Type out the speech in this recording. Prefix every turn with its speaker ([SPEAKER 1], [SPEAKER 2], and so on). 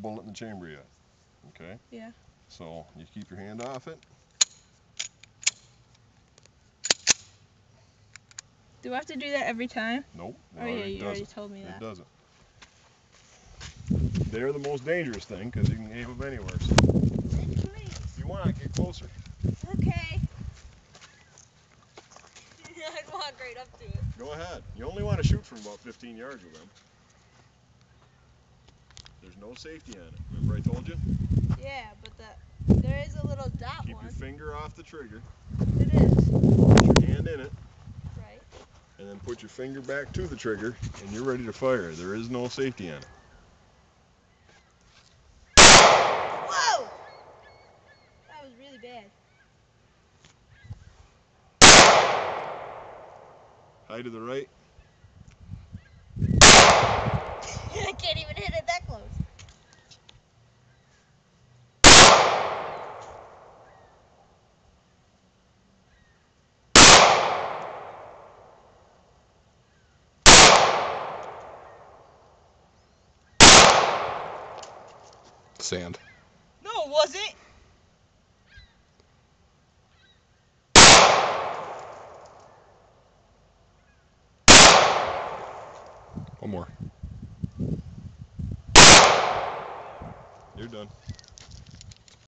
[SPEAKER 1] bullet in the chamber yet. Okay?
[SPEAKER 2] Yeah.
[SPEAKER 1] So you keep your hand off it.
[SPEAKER 2] Do I have to do that every time?
[SPEAKER 1] Nope.
[SPEAKER 2] Oh yeah, you already told me that.
[SPEAKER 1] It doesn't. They're the most dangerous thing because you can aim them anywhere. So if you want, get closer.
[SPEAKER 2] Okay. I'd walk right up to it.
[SPEAKER 1] Go ahead. You only want to shoot from about 15 yards with them. There's no safety on it. Remember I told you?
[SPEAKER 2] Yeah, but there is a little dot
[SPEAKER 1] Keep
[SPEAKER 2] one.
[SPEAKER 1] your finger off the trigger.
[SPEAKER 2] It is.
[SPEAKER 1] Put your hand in it.
[SPEAKER 2] Right.
[SPEAKER 1] And then put your finger back to the trigger, and you're ready to fire. There is no safety on it.
[SPEAKER 2] Whoa! That was really bad.
[SPEAKER 1] High to the right.
[SPEAKER 2] I can't even hit it that close.
[SPEAKER 3] Sand.
[SPEAKER 2] No, it wasn't.
[SPEAKER 3] One more.
[SPEAKER 1] You're done.